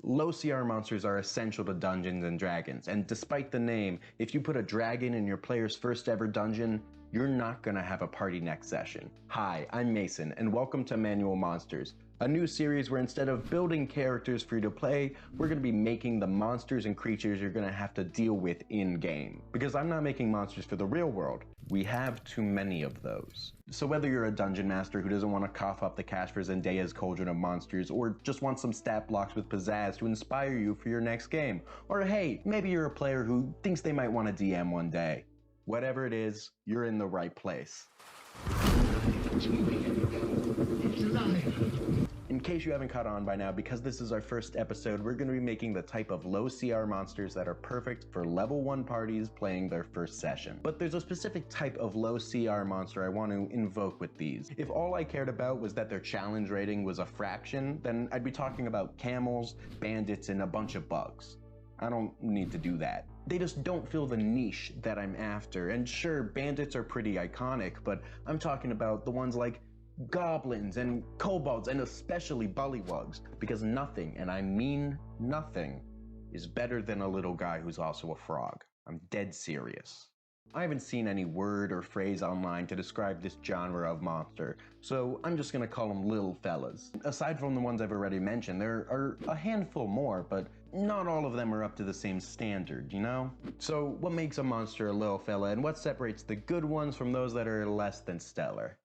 Low CR monsters are essential to Dungeons and Dragons, and despite the name, if you put a dragon in your player's first ever dungeon, you're not gonna have a party next session. Hi, I'm Mason, and welcome to Manual Monsters, a new series where instead of building characters for you to play, we're gonna be making the monsters and creatures you're gonna have to deal with in-game. Because I'm not making monsters for the real world. We have too many of those. So whether you're a dungeon master who doesn't want to cough up the cash for Zendaya's Cauldron of Monsters, or just want some stat blocks with pizzazz to inspire you for your next game, or hey, maybe you're a player who thinks they might want to DM one day. Whatever it is, you're in the right place. In case you haven't caught on by now, because this is our first episode, we're going to be making the type of low CR monsters that are perfect for level 1 parties playing their first session. But there's a specific type of low CR monster I want to invoke with these. If all I cared about was that their challenge rating was a fraction, then I'd be talking about camels, bandits, and a bunch of bugs. I don't need to do that. They just don't fill the niche that I'm after. And sure, bandits are pretty iconic, but I'm talking about the ones like Goblins and Kobolds, and especially bullywugs, because nothing, and I mean nothing, is better than a little guy who's also a frog. I'm dead serious. I haven't seen any word or phrase online to describe this genre of monster, so I'm just gonna call them little fellas. Aside from the ones I've already mentioned, there are a handful more, but not all of them are up to the same standard, you know? So what makes a monster a little fella, and what separates the good ones from those that are less than stellar?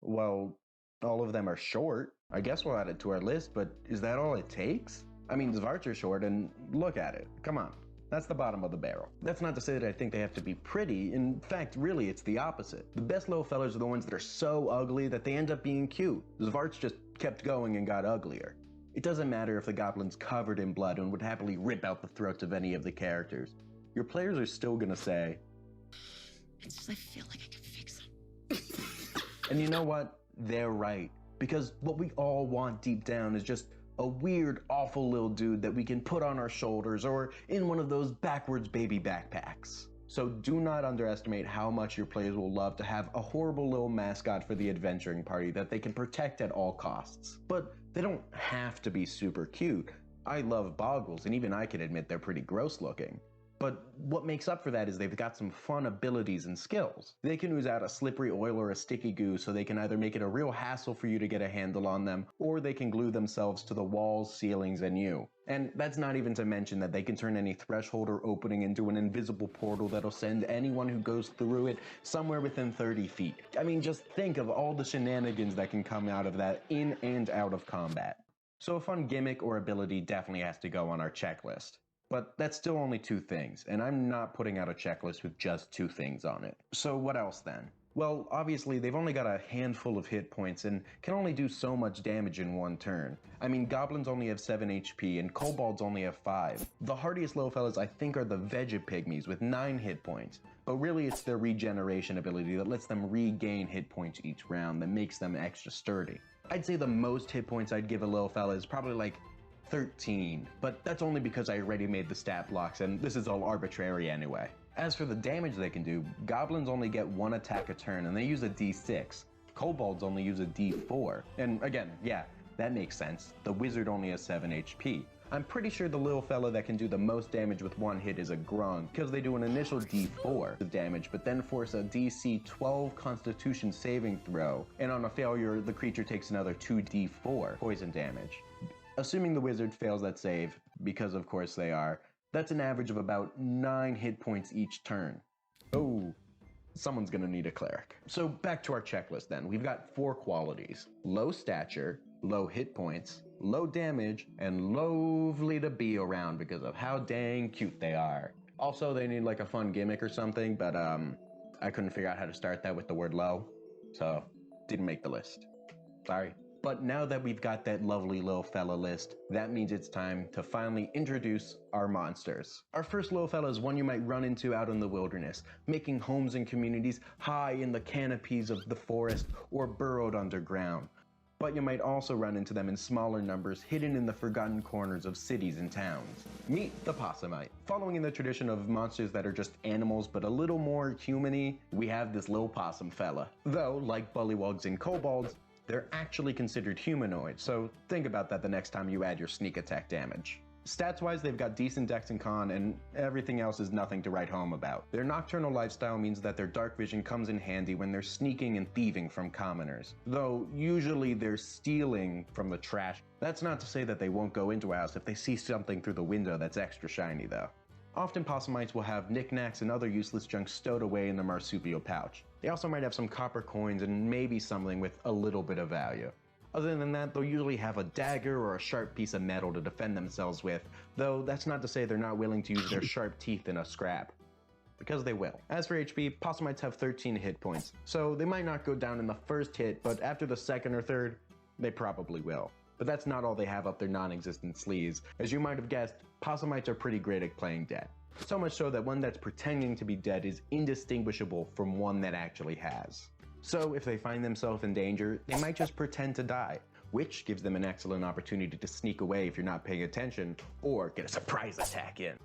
Well, all of them are short. I guess we'll add it to our list, but is that all it takes? I mean, Zvarts are short, and look at it. Come on. That's the bottom of the barrel. That's not to say that I think they have to be pretty. In fact, really, it's the opposite. The best little fellas are the ones that are so ugly that they end up being cute. Zvarts just kept going and got uglier. It doesn't matter if the goblin's covered in blood and would happily rip out the throats of any of the characters. Your players are still gonna say, it's just I feel like I can fix them. And you know what? They're right. Because what we all want deep down is just a weird, awful little dude that we can put on our shoulders or in one of those backwards baby backpacks. So do not underestimate how much your players will love to have a horrible little mascot for the adventuring party that they can protect at all costs. But they don't have to be super cute. I love boggles, and even I can admit they're pretty gross looking. But what makes up for that is they've got some fun abilities and skills. They can ooze out a slippery oil or a sticky goo, so they can either make it a real hassle for you to get a handle on them, or they can glue themselves to the walls, ceilings, and you. And that's not even to mention that they can turn any threshold or opening into an invisible portal that'll send anyone who goes through it somewhere within 30 feet. I mean, just think of all the shenanigans that can come out of that in and out of combat. So a fun gimmick or ability definitely has to go on our checklist. But that's still only 2 things, and I'm not putting out a checklist with just 2 things on it. So what else then? Well, obviously they've only got a handful of hit points and can only do so much damage in one turn. I mean, goblins only have 7 HP and kobolds only have 5. The hardiest little fellas I think are the Vegapygmies with 9 hit points, but really it's their regeneration ability that lets them regain hit points each round that makes them extra sturdy. I'd say the most hit points I'd give a little fella is probably like 13, but that's only because I already made the stat blocks and this is all arbitrary anyway. As for the damage they can do, goblins only get 1 attack a turn and they use a d6. Kobolds only use a d4. And again, yeah, that makes sense. The wizard only has 7 HP. I'm pretty sure the little fella that can do the most damage with 1 hit is a grung, because they do an initial d4 of damage, but then force a DC 12 constitution saving throw, and on a failure, the creature takes another 2d4 poison damage. Assuming the wizard fails that save, because of course they are, that's an average of about 9 hit points each turn. Oh, someone's gonna need a cleric. So back to our checklist then. We've got 4 qualities: low stature, low hit points, low damage, and lovely to be around because of how dang cute they are. Also, they need like a fun gimmick or something, but I couldn't figure out how to start that with the word low, so didn't make the list. Sorry. But now that we've got that lovely little fella list, that means it's time to finally introduce our monsters. Our first little fella is one you might run into out in the wilderness, making homes and communities high in the canopies of the forest or burrowed underground. But you might also run into them in smaller numbers, hidden in the forgotten corners of cities and towns. Meet the Possumite. Following in the tradition of monsters that are just animals but a little more human-y, we have this little possum fella. Though, like bullywugs and kobolds, they're actually considered humanoid, so think about that the next time you add your sneak attack damage. Stats-wise, they've got decent dex and con, and everything else is nothing to write home about. Their nocturnal lifestyle means that their dark vision comes in handy when they're sneaking and thieving from commoners, though usually they're stealing from the trash. That's not to say that they won't go into a house if they see something through the window that's extra shiny though. Often Possumites will have knickknacks and other useless junk stowed away in the marsupial pouch. They also might have some copper coins and maybe something with a little bit of value. Other than that, they'll usually have a dagger or a sharp piece of metal to defend themselves with, though that's not to say they're not willing to use their sharp teeth in a scrap. Because they will. As for HP, Possumites have 13 hit points, so they might not go down in the first hit, but after the second or third, they probably will. But that's not all they have up their non-existent sleeves. As you might have guessed, Possumites are pretty great at playing dead. So much so that one that's pretending to be dead is indistinguishable from one that actually has. So if they find themselves in danger, they might just pretend to die, which gives them an excellent opportunity to sneak away if you're not paying attention, or get a surprise attack in.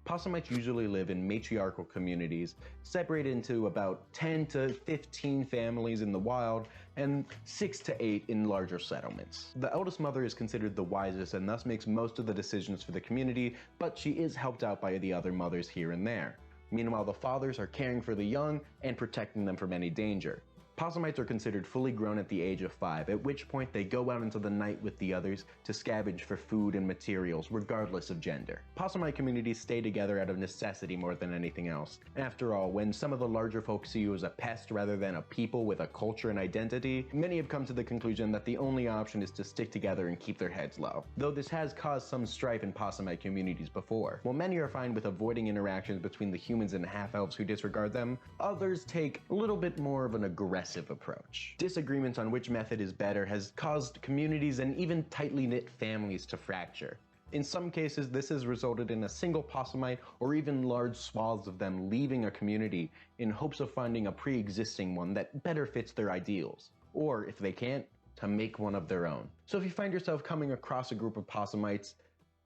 Possumites usually live in matriarchal communities, separated into about 10 to 15 families in the wild, and 6 to 8 in larger settlements. The eldest mother is considered the wisest and thus makes most of the decisions for the community, but she is helped out by the other mothers here and there. Meanwhile, the fathers are caring for the young and protecting them from any danger. Possumites are considered fully grown at the age of 5, at which point they go out into the night with the others to scavenge for food and materials, regardless of gender. Possumite communities stay together out of necessity more than anything else. After all, when some of the larger folk see you as a pest rather than a people with a culture and identity, many have come to the conclusion that the only option is to stick together and keep their heads low. Though this has caused some strife in Possumite communities before. While many are fine with avoiding interactions between the humans and half-elves who disregard them, others take a little bit more of an aggressive approach. Disagreements on which method is better has caused communities and even tightly knit families to fracture. In some cases, this has resulted in a single Possumite or even large swaths of them leaving a community in hopes of finding a pre-existing one that better fits their ideals. Or, if they can't, to make one of their own. So if you find yourself coming across a group of Possumites,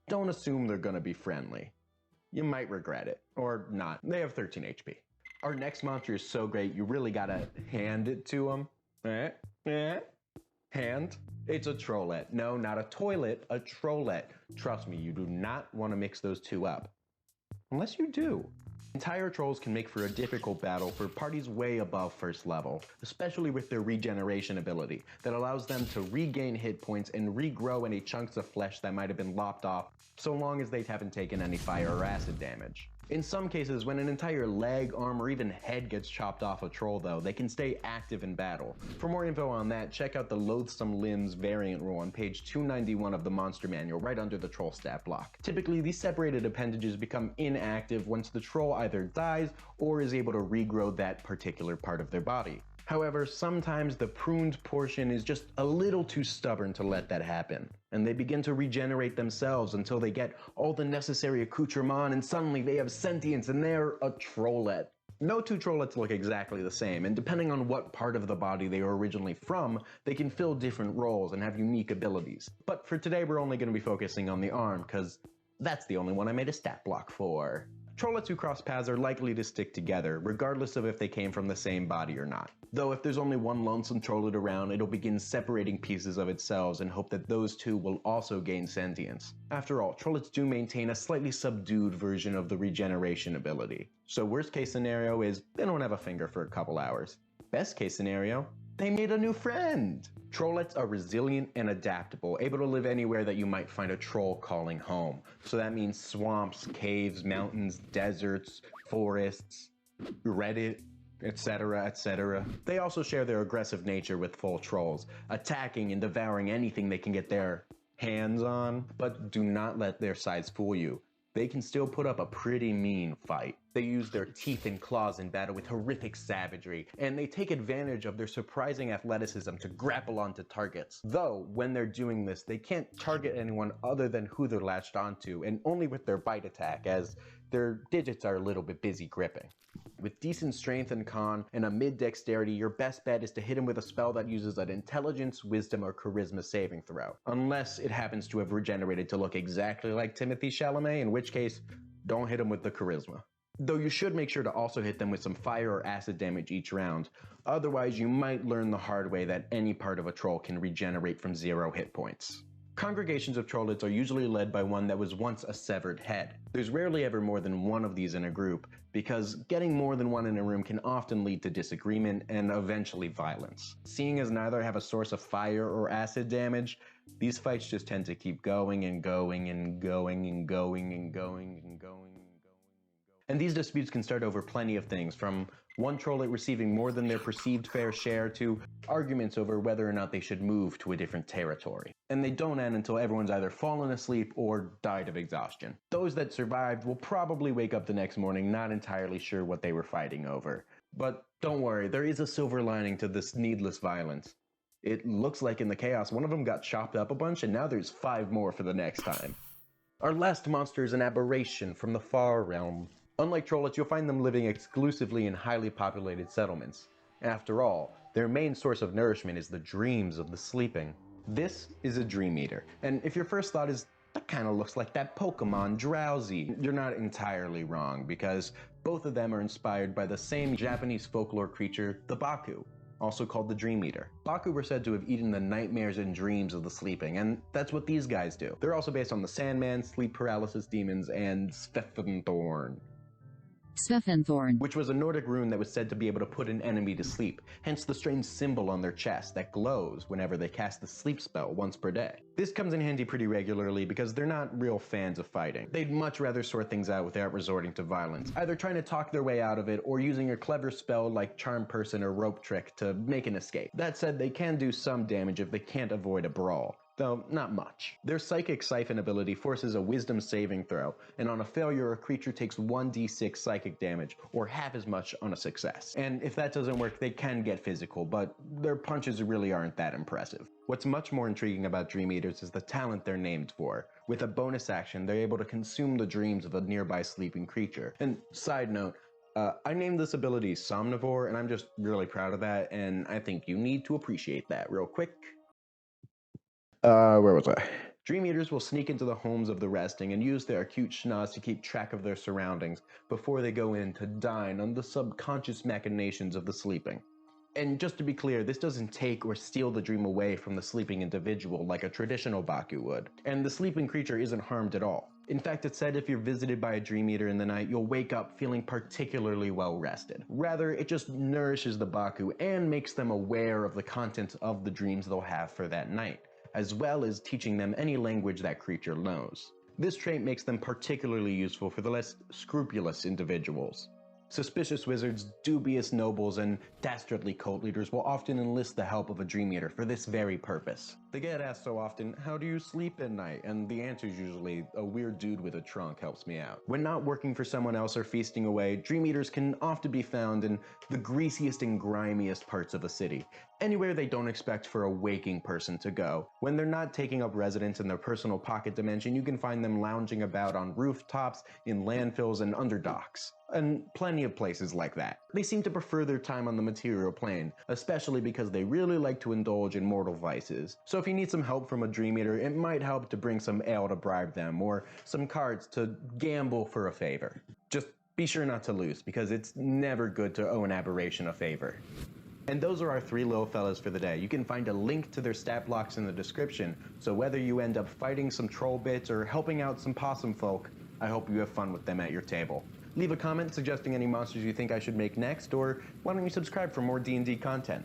don't assume they're gonna be friendly. You might regret it. Or not. They have 13 HP. Our next monster is so great, you really gotta hand it to him. Hand. It's a trollet. No, not a toilet, a trollet. Trust me, you do not want to mix those two up. Unless you do. Entire trolls can make for a difficult battle for parties way above first level, especially with their regeneration ability that allows them to regain hit points and regrow any chunks of flesh that might have been lopped off, so long as they haven't taken any fire or acid damage. In some cases, when an entire leg, arm, or even head gets chopped off a troll though, they can stay active in battle. For more info on that, check out the Loathsome Limbs variant rule on page 291 of the Monster Manual, right under the troll stat block. Typically, these separated appendages become inactive once the troll either dies or is able to regrow that particular part of their body. However, sometimes the pruned portion is just a little too stubborn to let that happen, and they begin to regenerate themselves until they get all the necessary accoutrement and suddenly they have sentience and they're a trollet. No two trollets look exactly the same, and depending on what part of the body they are originally from, they can fill different roles and have unique abilities. But for today we're only going to be focusing on the arm, because that's the only one I made a stat block for. Trollets who cross paths are likely to stick together, regardless of if they came from the same body or not. Though if there's only one lonesome trollet around, it'll begin separating pieces of itself and hope that those two will also gain sentience. After all, trollets do maintain a slightly subdued version of the regeneration ability. So worst case scenario is they don't have a finger for a couple hours. Best case scenario, they made a new friend. Trollets are resilient and adaptable, able to live anywhere that you might find a troll calling home. So that means swamps, caves, mountains, deserts, forests, Reddit, etc., etc. They also share their aggressive nature with full trolls, attacking and devouring anything they can get their hands on. But do not let their size fool you. They can still put up a pretty mean fight. They use their teeth and claws in battle with horrific savagery, and they take advantage of their surprising athleticism to grapple onto targets. Though, when they're doing this, they can't target anyone other than who they're latched onto, and only with their bite attack, as their digits are a little bit busy gripping. With decent strength and con, and a mid-dexterity, your best bet is to hit him with a spell that uses an intelligence, wisdom, or charisma saving throw. Unless it happens to have regenerated to look exactly like Timothée Chalamet, in which case, don't hit him with the charisma. Though you should make sure to also hit them with some fire or acid damage each round. Otherwise, you might learn the hard way that any part of a troll can regenerate from 0 hit points. Congregations of trollets are usually led by one that was once a severed head. There's rarely ever more than one of these in a group, because getting more than one in a room can often lead to disagreement and eventually violence. Seeing as neither have a source of fire or acid damage, these fights just tend to keep going and going and going and going and going and going. And these disputes can start over plenty of things, from one trollet receiving more than their perceived fair share to arguments over whether or not they should move to a different territory. And they don't end until everyone's either fallen asleep or died of exhaustion. Those that survived will probably wake up the next morning not entirely sure what they were fighting over. But don't worry, there is a silver lining to this needless violence. It looks like in the chaos one of them got chopped up a bunch, and now there's 5 more for the next time. Our last monster is an aberration from the far realm. Unlike trollets, you'll find them living exclusively in highly populated settlements. After all, their main source of nourishment is the dreams of the sleeping. This is a dream eater, and if your first thought is, that kind of looks like that Pokemon Drowsy, you're not entirely wrong, because both of them are inspired by the same Japanese folklore creature, the Baku, also called the Dream Eater. Baku were said to have eaten the nightmares and dreams of the sleeping, and that's what these guys do. They're also based on the Sandman, sleep paralysis demons, and Svefnthorn. Which was a Nordic rune that was said to be able to put an enemy to sleep, hence the strange symbol on their chest that glows whenever they cast the sleep spell once per day. This comes in handy pretty regularly because they're not real fans of fighting. They'd much rather sort things out without resorting to violence, either trying to talk their way out of it or using a clever spell like Charm Person or Rope Trick to make an escape. That said, they can do some damage if they can't avoid a brawl, though not much. Their Psychic Siphon ability forces a Wisdom saving throw, and on a failure a creature takes 1d6 psychic damage, or half as much on a success. And if that doesn't work, they can get physical, but their punches really aren't that impressive. What's much more intriguing about Dream Eaters is the talent they're named for. With a bonus action, they're able to consume the dreams of a nearby sleeping creature. And side note, I named this ability Somnivore, and I'm just really proud of that, and I think you need to appreciate that real quick. Where was I? Dream Eaters will sneak into the homes of the resting and use their acute schnoz to keep track of their surroundings before they go in to dine on the subconscious machinations of the sleeping. And just to be clear, this doesn't take or steal the dream away from the sleeping individual like a traditional Baku would. And the sleeping creature isn't harmed at all. In fact, it's said if you're visited by a Dream Eater in the night, you'll wake up feeling particularly well rested. Rather, it just nourishes the Baku and makes them aware of the contents of the dreams they'll have for that night, as well as teaching them any language that creature knows. This trait makes them particularly useful for the less scrupulous individuals. Suspicious wizards, dubious nobles, and dastardly cult leaders will often enlist the help of a Dream Eater for this very purpose. They get asked so often, how do you sleep at night? And the answer is usually, a weird dude with a trunk helps me out. When not working for someone else or feasting away, Dream Eaters can often be found in the greasiest and grimiest parts of a city, anywhere they don't expect for a waking person to go. When they're not taking up residence in their personal pocket dimension, you can find them lounging about on rooftops, in landfills, and under docks, and plenty of places like that. They seem to prefer their time on the material plane, especially because they really like to indulge in mortal vices. So if you need some help from a Dream Eater, it might help to bring some ale to bribe them, or some cards to gamble for a favor. Just be sure not to lose, because it's never good to owe an aberration a favor. And those are our 3 little fellas for the day. You can find a link to their stat blocks in the description, so whether you end up fighting some troll bits or helping out some possum folk, I hope you have fun with them at your table. Leave a comment suggesting any monsters you think I should make next, or why don't you subscribe for more D&D content.